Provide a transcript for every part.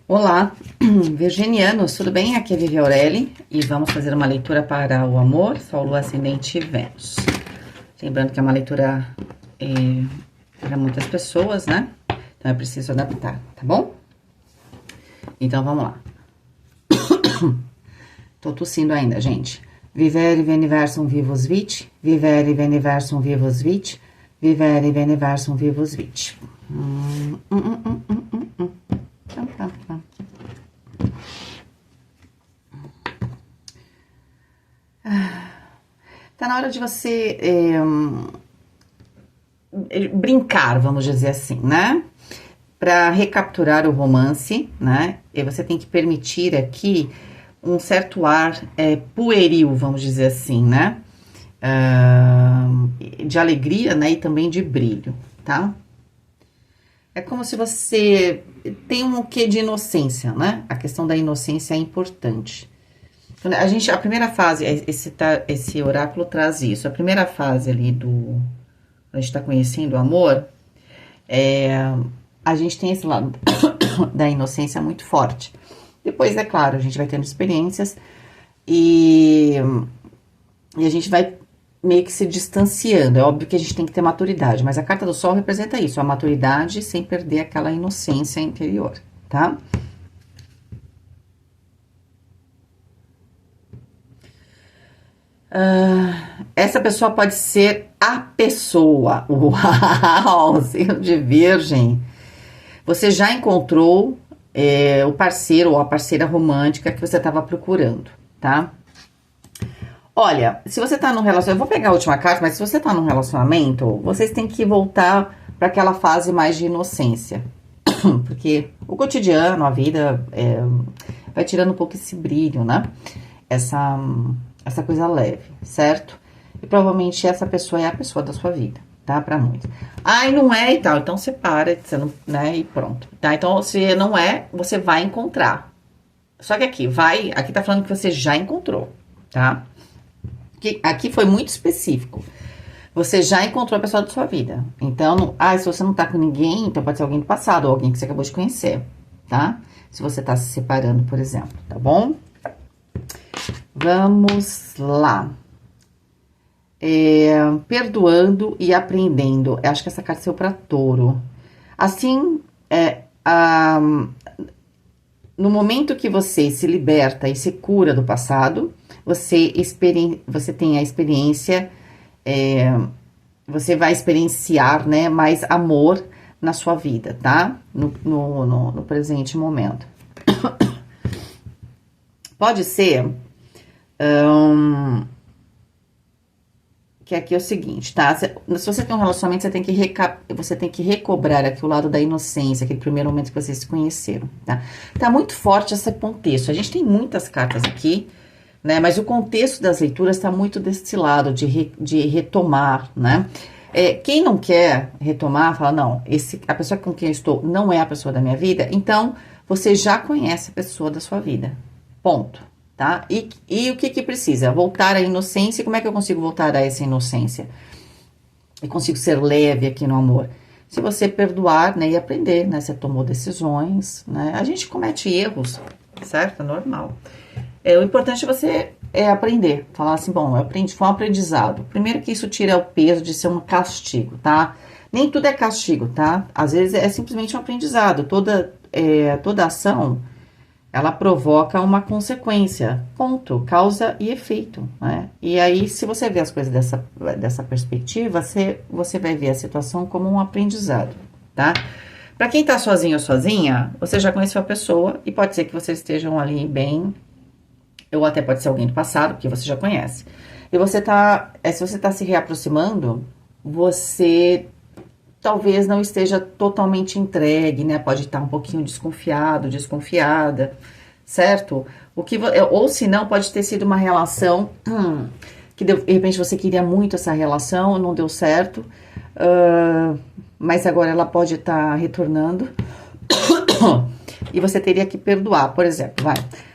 Olá, virginianos, tudo bem? Aqui é Vivi Aureli e vamos fazer uma leitura para o amor, Sol, Lua, Ascendente e Vênus. Lembrando que é uma leitura para muitas pessoas, né? Então é preciso adaptar, tá bom? Então vamos lá. Tô tossindo ainda, gente. Vivere veniversum vivus vit, vivere veniversum vivus vit, vivere veniversum vivus vit. Tá na hora de você brincar, vamos dizer assim, né? Para recapturar o romance, né? E você tem que permitir aqui um certo ar pueril, vamos dizer assim, né? De alegria, né? E também de brilho, tá? É como se você tem um quê de inocência, né? A questão da inocência é importante. A primeira fase, esse oráculo traz isso. A primeira fase ali a gente tá conhecendo o amor, a gente tem esse lado da inocência muito forte. Depois, é claro, a gente vai tendo experiências e a gente vai meio que se distanciando. É óbvio que a gente tem que ter maturidade, mas a carta do Sol representa isso, a maturidade sem perder aquela inocência interior, tá? Essa pessoa pode ser a pessoa. Uau, signo de Virgem. Você já encontrou o parceiro ou a parceira romântica que você estava procurando, tá? Olha, se você tá num relacionamento, eu vou pegar a última carta, mas se você tá num relacionamento, vocês têm que voltar para aquela fase mais de inocência. Porque o cotidiano, a vida, vai tirando um pouco esse brilho, né? Essa coisa leve, certo? E provavelmente essa pessoa é a pessoa da sua vida, tá? Pra muitos. Ai, não é e tal, então separa, você não, né? E pronto, tá? Então, se não é, você vai encontrar. Só que aqui tá falando que você já encontrou, tá? Aqui foi muito específico. Você já encontrou a pessoa da sua vida. Então, se você não tá com ninguém, então pode ser alguém do passado, ou alguém que você acabou de conhecer, tá? Se você tá se separando, por exemplo, tá bom? Vamos lá. Perdoando e aprendendo. Eu acho que essa carta saiu para Touro. Assim, no momento que você se liberta e se cura do passado, você tem a experiência, você vai experienciar, né, mais amor na sua vida, tá? No presente momento. Pode ser que aqui é o seguinte, tá? Se você tem um relacionamento, você tem que recobrar aqui o lado da inocência, aquele primeiro momento que vocês se conheceram, tá? Tá muito forte esse contexto. A gente tem muitas cartas aqui, né? Mas o contexto das leituras tá muito desse lado, de retomar, né? Quem não quer retomar, fala, não, a pessoa com quem eu estou não é a pessoa da minha vida, então você já conhece a pessoa da sua vida. Ponto. Tá? E o que precisa? Voltar à inocência. Como é que eu consigo voltar a essa inocência? Eu consigo ser leve aqui no amor. Se você perdoar, né, e aprender, né? Você tomou decisões, né? A gente comete erros, certo? É normal. O importante é você aprender. Falar assim, bom, eu aprendi, foi um aprendizado. Primeiro que isso tira o peso de ser um castigo, tá? Nem tudo é castigo, tá? Às vezes é simplesmente um aprendizado. Toda ação, ela provoca uma consequência, ponto, causa e efeito, né? E aí, se você vê as coisas dessa perspectiva, você vai ver a situação como um aprendizado, tá? Pra quem tá sozinho ou sozinha, você já conheceu a pessoa e pode ser que vocês estejam ali bem, ou até pode ser alguém do passado, que você já conhece. E se você tá se reaproximando, você talvez não esteja totalmente entregue, né? Pode estar um pouquinho desconfiado, desconfiada, certo? Ou se não, pode ter sido uma relação que de repente você queria muito essa relação, não deu certo, mas agora ela pode estar retornando e você teria que perdoar, por exemplo,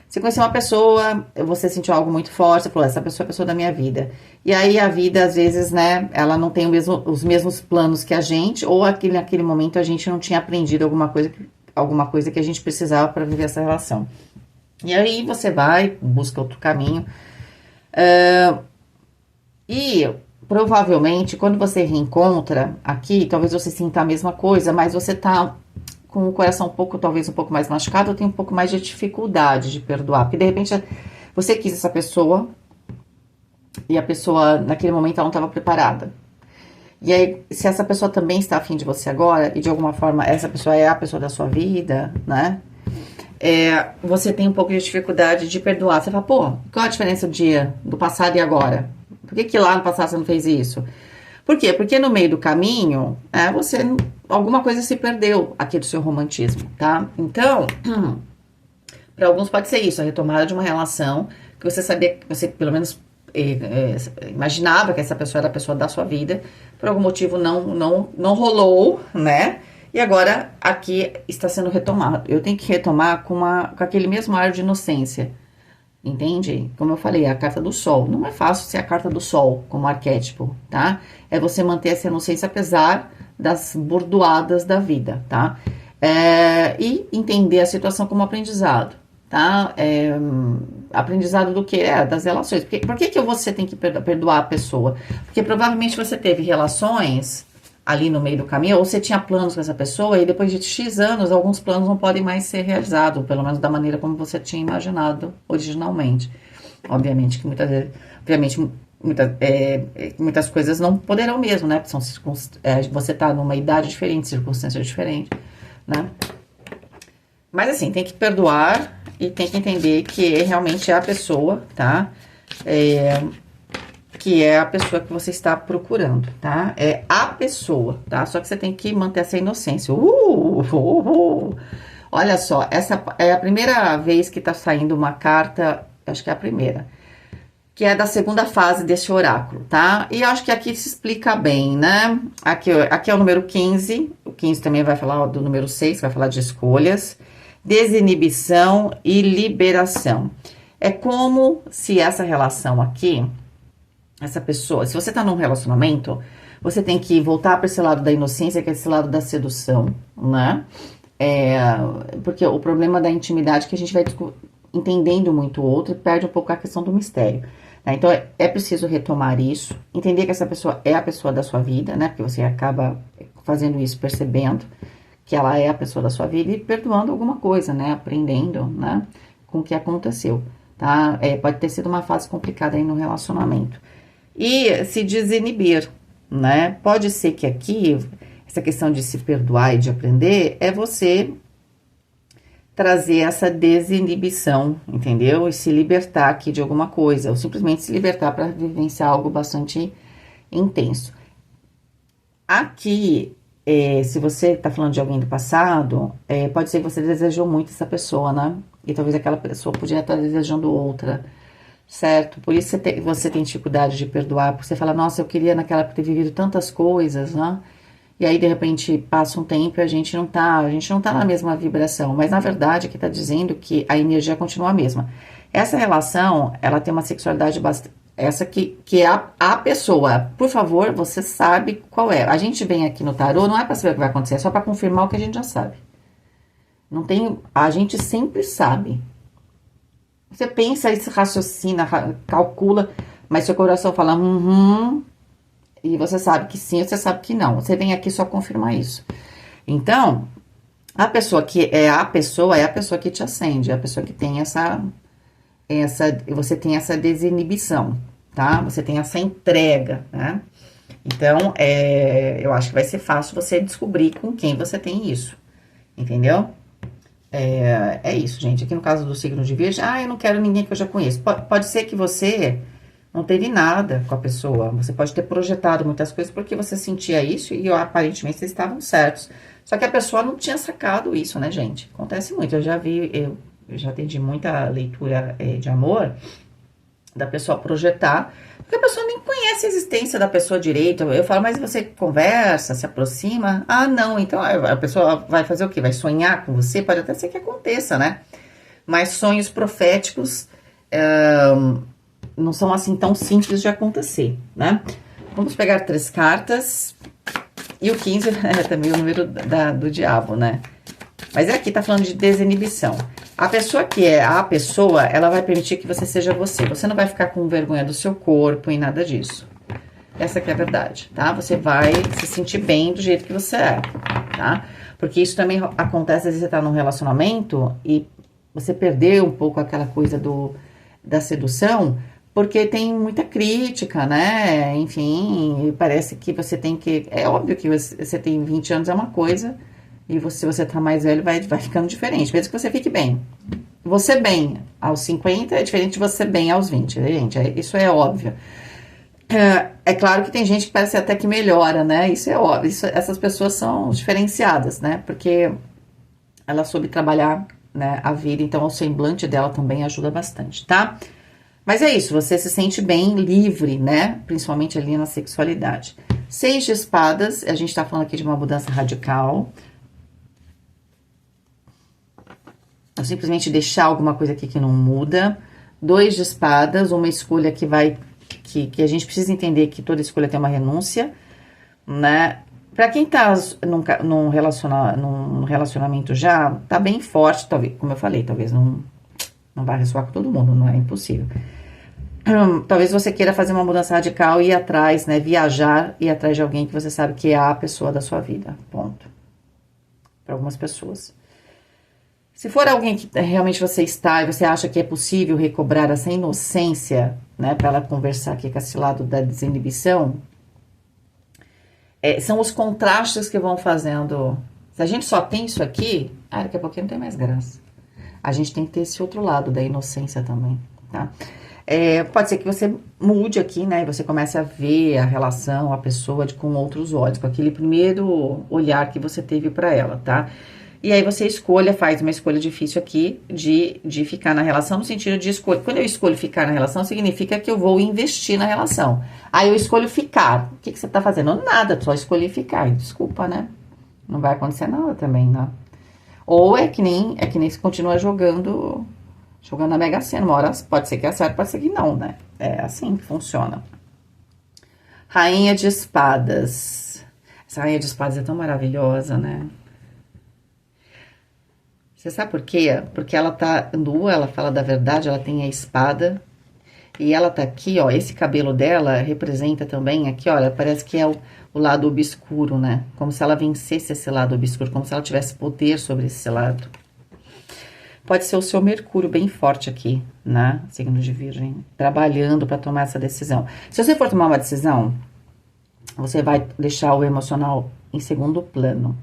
Você conheceu uma pessoa, você sentiu algo muito forte, você falou, essa pessoa é a pessoa da minha vida. E aí a vida, às vezes, né, ela não tem os mesmos planos que a gente, ou naquele momento a gente não tinha aprendido alguma coisa que a gente precisava para viver essa relação. E aí você vai, busca outro caminho. E provavelmente, quando você reencontra aqui, talvez você sinta a mesma coisa, mas você tá com o coração talvez um pouco mais machucado, ou tem um pouco mais de dificuldade de perdoar. Porque de repente você quis essa pessoa e a pessoa, naquele momento, ela não estava preparada. E aí, se essa pessoa também está afim de você agora, e de alguma forma essa pessoa é a pessoa da sua vida, né? Você tem um pouco de dificuldade de perdoar. Você fala, pô, qual a diferença do passado e agora? Por que lá no passado você não fez isso? Por quê? Porque no meio do caminho, alguma coisa se perdeu aqui do seu romantismo, tá? Então, para alguns pode ser isso, a retomada de uma relação que você sabia, que você pelo menos imaginava que essa pessoa era a pessoa da sua vida, por algum motivo não rolou, né? E agora aqui está sendo retomado. Eu tenho que retomar com aquele mesmo ar de inocência. Entende? Como eu falei, a carta do sol. Não é fácil ser a carta do sol como arquétipo, tá? É você manter essa inocência apesar das bordoadas da vida, tá? E entender a situação como aprendizado, tá? Aprendizado do quê? Das relações. Por que você tem que perdoar a pessoa? Porque provavelmente você teve relações ali no meio do caminho, ou você tinha planos com essa pessoa, e depois de X anos, alguns planos não podem mais ser realizados, pelo menos da maneira como você tinha imaginado originalmente. Obviamente que muitas coisas não poderão mesmo, né? Você tá numa idade diferente, circunstância diferente, né? Mas assim, tem que perdoar e tem que entender que realmente é a pessoa, tá? Que é a pessoa que você está procurando, tá? É a pessoa, tá? Só que você tem que manter essa inocência. Olha só, essa é a primeira vez que tá saindo uma carta, acho que é a primeira, que é da segunda fase desse oráculo, tá? E acho que aqui se explica bem, né? Aqui é o número 15, o 15 também vai falar do número 6, vai falar de escolhas, desinibição e liberação. É como se essa relação aqui, essa pessoa, se você tá num relacionamento, você tem que voltar para esse lado da inocência, que é esse lado da sedução, né? Porque o problema da intimidade é que a gente vai entendendo muito o outro e perde um pouco a questão do mistério, né? Então, é preciso retomar isso, entender que essa pessoa é a pessoa da sua vida, né? Porque você acaba fazendo isso, percebendo que ela é a pessoa da sua vida e perdoando alguma coisa, né? Aprendendo, né? Com o que aconteceu, tá? Pode ter sido uma fase complicada aí no relacionamento. E se desinibir, né? Pode ser que aqui, essa questão de se perdoar e de aprender, é você trazer essa desinibição, entendeu? E se libertar aqui de alguma coisa, ou simplesmente se libertar para vivenciar algo bastante intenso. Aqui, se você tá falando de alguém do passado, pode ser que você desejou muito essa pessoa, né? E talvez aquela pessoa podia estar desejando outra, certo? Por isso você tem dificuldade de perdoar, porque você fala, nossa, eu queria naquela época ter vivido tantas coisas, né? E aí, de repente, passa um tempo e a gente não tá na mesma vibração. Mas, na verdade, aqui tá dizendo que a energia continua a mesma. Essa relação, ela tem uma sexualidade bastante... Essa que é a pessoa. Por favor, você sabe qual é. A gente vem aqui no tarô, não é pra saber o que vai acontecer, é só pra confirmar o que a gente já sabe. Não tem... A gente sempre sabe. Você pensa, se raciocina, calcula, mas seu coração fala, e você sabe que sim, você sabe que não. Você vem aqui só confirmar isso. Então, a pessoa que é a pessoa que te acende, é a pessoa que tem você tem essa desinibição, tá? Você tem essa entrega, né? Então, eu acho que vai ser fácil você descobrir com quem você tem isso, entendeu? É isso, gente. Aqui no caso do signo de Virgem, eu não quero ninguém que eu já conheço. Pode ser que você não teve nada com a pessoa. Você pode ter projetado muitas coisas porque você sentia isso e aparentemente vocês estavam certos. Só que a pessoa não tinha sacado isso, né, gente? Acontece muito. Eu já atendi muita leitura de amor da pessoa projetar, porque a pessoa nem conhece a existência da pessoa direito. Eu falo, mas você conversa, se aproxima? Ah, não, então a pessoa vai fazer o quê? Vai sonhar com você? Pode até ser que aconteça, né? Mas sonhos proféticos não são assim tão simples de acontecer, né? Vamos pegar 3 cartas, e o 15 é também o número do diabo, né? Mas aqui tá falando de desinibição. A pessoa que é a pessoa, ela vai permitir que você seja você. Você não vai ficar com vergonha do seu corpo e nada disso. Essa que é a verdade, tá? Você vai se sentir bem do jeito que você é, tá? Porque isso também acontece, às vezes você tá num relacionamento e você perdeu um pouco aquela coisa da sedução, porque tem muita crítica, né? Enfim, parece que você tem que... É óbvio que você tem 20 anos é uma coisa, e se você tá mais velho, vai ficando diferente, mesmo que você fique bem. Você bem aos 50 é diferente de você bem aos 20, né, gente? Isso é óbvio. É claro que tem gente que parece até que melhora, né? Isso é óbvio. Essas pessoas são diferenciadas, né? Porque ela soube trabalhar, né, a vida, então o semblante dela também ajuda bastante, tá? Mas é isso, você se sente bem livre, né? Principalmente ali na sexualidade. 6 de espadas, a gente tá falando aqui de uma mudança radical. Ou simplesmente deixar alguma coisa aqui que não muda. 2 de espadas, uma escolha que vai... Que a gente precisa entender que toda escolha tem uma renúncia, né? Pra quem tá num relacionamento já, tá bem forte, talvez, como eu falei, talvez não vai ressoar com todo mundo, não é impossível. Talvez você queira fazer uma mudança radical e ir atrás, né? Viajar e ir atrás de alguém que você sabe que é a pessoa da sua vida, ponto. Para algumas pessoas. Se for alguém que realmente você está e você acha que é possível recobrar essa inocência, né, para ela conversar aqui com esse lado da desinibição, são os contrastes que vão fazendo. Se a gente só tem isso aqui, daqui a pouquinho não tem mais graça. A gente tem que ter esse outro lado da inocência também, tá? Pode ser que você mude aqui, né, e você comece a ver a relação, a pessoa com outros olhos, com aquele primeiro olhar que você teve para ela, tá? E aí você faz uma escolha difícil aqui de ficar na relação, no sentido de escolha. Quando eu escolho ficar na relação, significa que eu vou investir na relação. Aí eu escolho ficar. O que você tá fazendo? Nada, só escolhi ficar. Desculpa, né? Não vai acontecer nada também, né? Ou é que nem você continua jogando na Mega Sena. Uma hora pode ser que acerte, pode ser que não, né? É assim que funciona. Rainha de Espadas. Essa Rainha de Espadas é tão maravilhosa, né? Você sabe por quê? Porque ela tá nua, ela fala da verdade, ela tem a espada. E ela tá aqui, ó, esse cabelo dela representa também aqui, olha, parece que é o lado obscuro, né? Como se ela vencesse esse lado obscuro, como se ela tivesse poder sobre esse lado. Pode ser o seu Mercúrio bem forte aqui, né? Signo de Virgem, trabalhando para tomar essa decisão. Se você for tomar uma decisão, você vai deixar o emocional em segundo plano.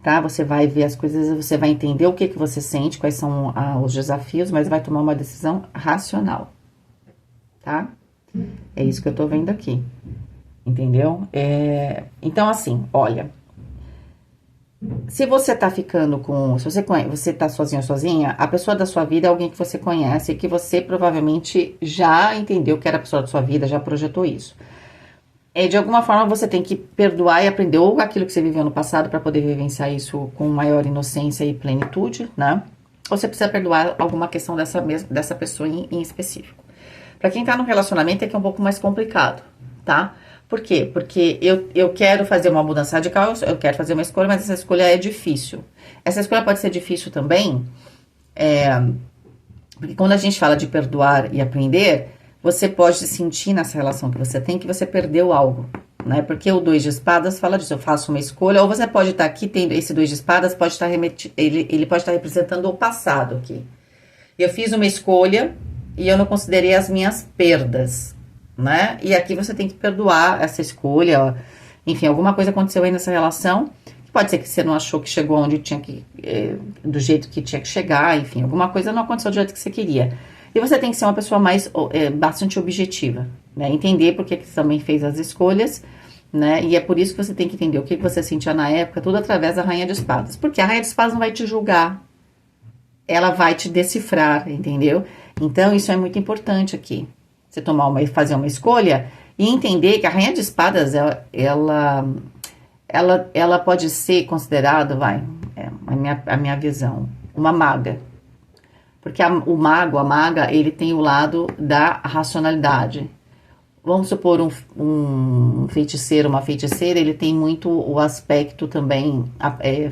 Tá? Você vai ver as coisas, você vai entender o que você sente, quais são os desafios, mas vai tomar uma decisão racional, tá? É isso que eu tô vendo aqui, entendeu? Então, assim, olha, se você tá ficando se você tá sozinho ou sozinha, a pessoa da sua vida é alguém que você conhece e que você provavelmente já entendeu que era a pessoa da sua vida, já projetou isso. De alguma forma você tem que perdoar e aprender ou aquilo que você viveu no passado para poder vivenciar isso com maior inocência e plenitude, né? Ou você precisa perdoar alguma questão dessa pessoa em específico. Para quem tá no relacionamento é que é um pouco mais complicado, tá? Por quê? Porque eu quero fazer uma mudança radical, eu quero fazer uma escolha, mas essa escolha é difícil. Essa escolha pode ser difícil também, porque quando a gente fala de perdoar e aprender, você pode sentir nessa relação que você tem que você perdeu algo, né? Porque o 2 de espadas fala disso, eu faço uma escolha, ou você pode estar aqui, tendo esse 2 de espadas, pode estar ele pode estar representando o passado aqui. Eu fiz uma escolha e eu não considerei as minhas perdas, né? E aqui você tem que perdoar essa escolha, enfim, alguma coisa aconteceu aí nessa relação, pode ser que você não achou que chegou onde tinha que, do jeito que tinha que chegar, enfim, alguma coisa não aconteceu do jeito que você queria. E você tem que ser uma pessoa bastante objetiva, né? Entender porque que você também fez as escolhas, né? E é por isso que você tem que entender o que você sentia na época, tudo através da Rainha de Espadas. Porque a Rainha de Espadas não vai te julgar, ela vai te decifrar, entendeu? Então, isso é muito importante aqui. Você fazer uma escolha e entender que a Rainha de Espadas, ela pode ser considerada, a minha visão, uma maga. Porque o mago, a maga, ele tem o lado da racionalidade. vamos supor, um feiticeiro, uma feiticeira, ele tem muito o aspecto também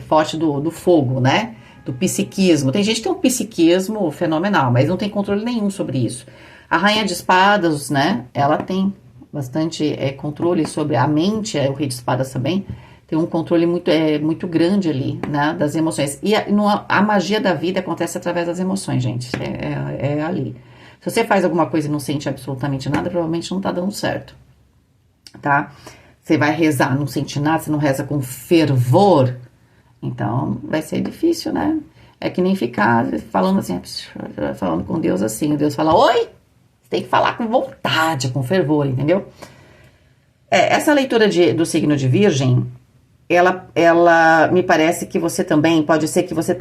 forte do fogo, né? Do psiquismo. Tem gente que tem um psiquismo fenomenal, mas não tem controle nenhum sobre isso. A Rainha de Espadas, né? Ela tem bastante controle sobre a mente, o Rei de Espadas também. Tem um controle muito grande ali, né? Das emoções. E a magia da vida acontece através das emoções, gente. É ali. Se você faz alguma coisa e não sente absolutamente nada, provavelmente não tá dando certo, tá? Você vai rezar, não sente nada, você não reza com fervor, então vai ser difícil, né? É que nem ficar falando assim, falando com Deus assim, Deus fala, oi! Você tem que falar com vontade, com fervor, entendeu? Essa leitura do signo de Virgem, ela me parece que você também, pode ser que você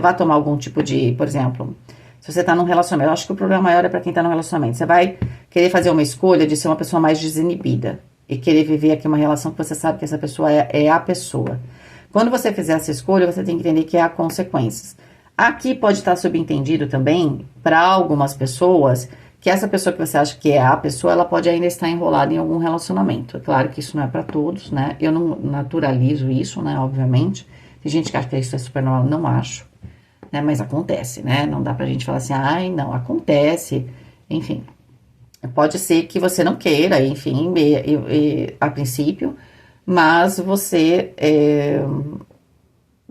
vai tomar algum tipo de, por exemplo... Se você tá num relacionamento, eu acho que o problema maior é pra quem tá num relacionamento. Você vai querer fazer uma escolha de ser uma pessoa mais desinibida e querer viver aqui uma relação que você sabe que essa pessoa é a pessoa. Quando você fizer essa escolha, você tem que entender que há consequências. Aqui pode estar subentendido também, para algumas pessoas, que essa pessoa que você acha que é a pessoa, ela pode ainda estar enrolada em algum relacionamento. É claro que isso não é para todos, né? Eu não naturalizo isso, né? Obviamente. Tem gente que acha que isso é super normal, não acho. Né, mas acontece, né? Não dá pra gente falar assim, ai, não, acontece. Enfim, pode ser que você não queira, enfim, a princípio, mas você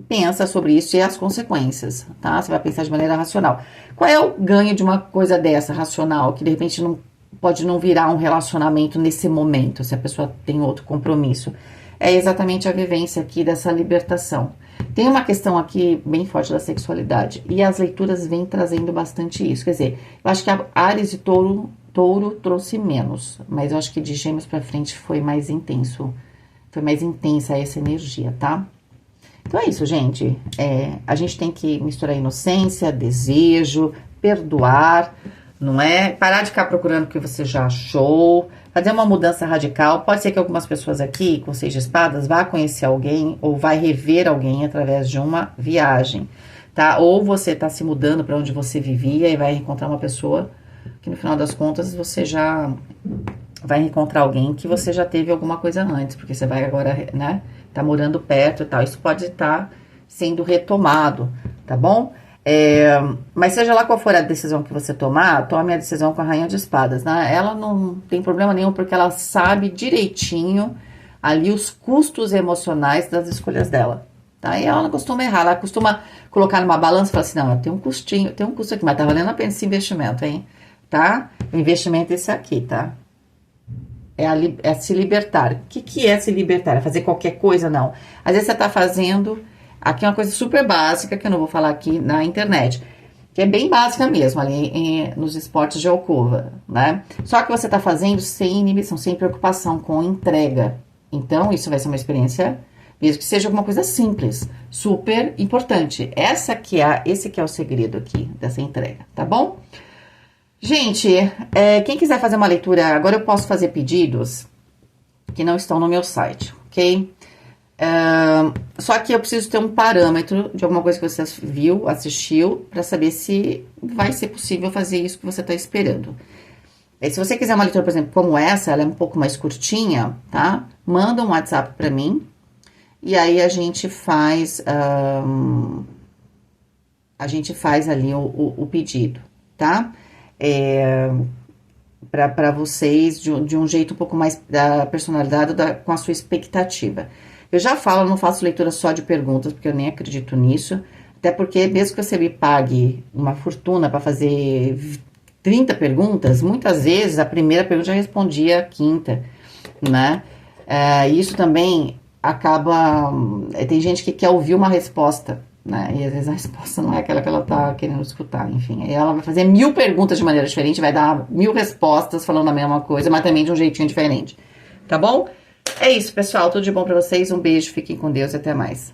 pensa sobre isso e as consequências, tá? Você vai pensar de maneira racional. Qual é o ganho de uma coisa dessa, racional, que de repente não pode não virar um relacionamento nesse momento, se a pessoa tem outro compromisso? É exatamente a vivência aqui dessa libertação. Tem uma questão aqui bem forte da sexualidade. E as leituras vêm trazendo bastante isso. Quer dizer, eu acho que a Áries e Touro trouxe menos. Mas eu acho que de Gêmeos pra frente foi mais intenso. Foi mais intensa essa energia, tá? Então é isso, gente. A gente tem que misturar inocência, desejo, perdoar, não é? Parar de ficar procurando o que você já achou. Fazer uma mudança radical. Pode ser que algumas pessoas aqui, com 6 de espadas, vá conhecer alguém ou vai rever alguém através de uma viagem, tá? Ou você tá se mudando para onde você vivia e vai encontrar uma pessoa que no final das contas você já vai encontrar alguém que você já teve alguma coisa antes, porque você vai agora, né? Tá morando perto e tal. Isso pode estar sendo retomado, tá bom? Mas seja lá qual for a decisão que você tomar, tome a decisão com a Rainha de Espadas, né? Ela não tem problema nenhum, porque ela sabe direitinho ali os custos emocionais das escolhas dela, tá? E ela não costuma errar, ela costuma colocar numa balança e falar assim, não, tem um custinho, tem um custo aqui, mas tá valendo a pena esse investimento, hein? Tá? O investimento é esse aqui, tá? É se libertar. O que é se libertar? É fazer qualquer coisa? Não. Às vezes você tá fazendo... Aqui é uma coisa super básica, que eu não vou falar aqui na internet, que é bem básica mesmo, ali nos esportes de alcova, né? Só que você tá fazendo sem inibição, sem preocupação, com entrega. Então, isso vai ser uma experiência, mesmo que seja alguma coisa simples, super importante. Esse que é o segredo aqui, dessa entrega, tá bom? Gente, quem quiser fazer uma leitura, agora eu posso fazer pedidos que não estão no meu site, ok? Só que eu preciso ter um parâmetro de alguma coisa que você viu, assistiu, para saber se vai ser possível fazer isso que você está esperando. Se você quiser uma leitura, por exemplo, como essa, ela é um pouco mais curtinha, tá? Manda um WhatsApp para mim e aí a gente faz ali o pedido, tá? Para vocês de um jeito um pouco mais da personalidade, com a sua expectativa. Eu já falo, eu não faço leitura só de perguntas, porque eu nem acredito nisso. Até porque, mesmo que você me pague uma fortuna para fazer 30 perguntas, muitas vezes a primeira pergunta já respondia a quinta, né? Isso também acaba... Tem gente que quer ouvir uma resposta, né? E às vezes a resposta não é aquela que ela tá querendo escutar, enfim. Aí ela vai fazer 1000 perguntas de maneira diferente, vai dar 1000 respostas falando a mesma coisa, mas também de um jeitinho diferente. Tá bom? É isso, pessoal. Tudo de bom pra vocês. Um beijo, fiquem com Deus e até mais.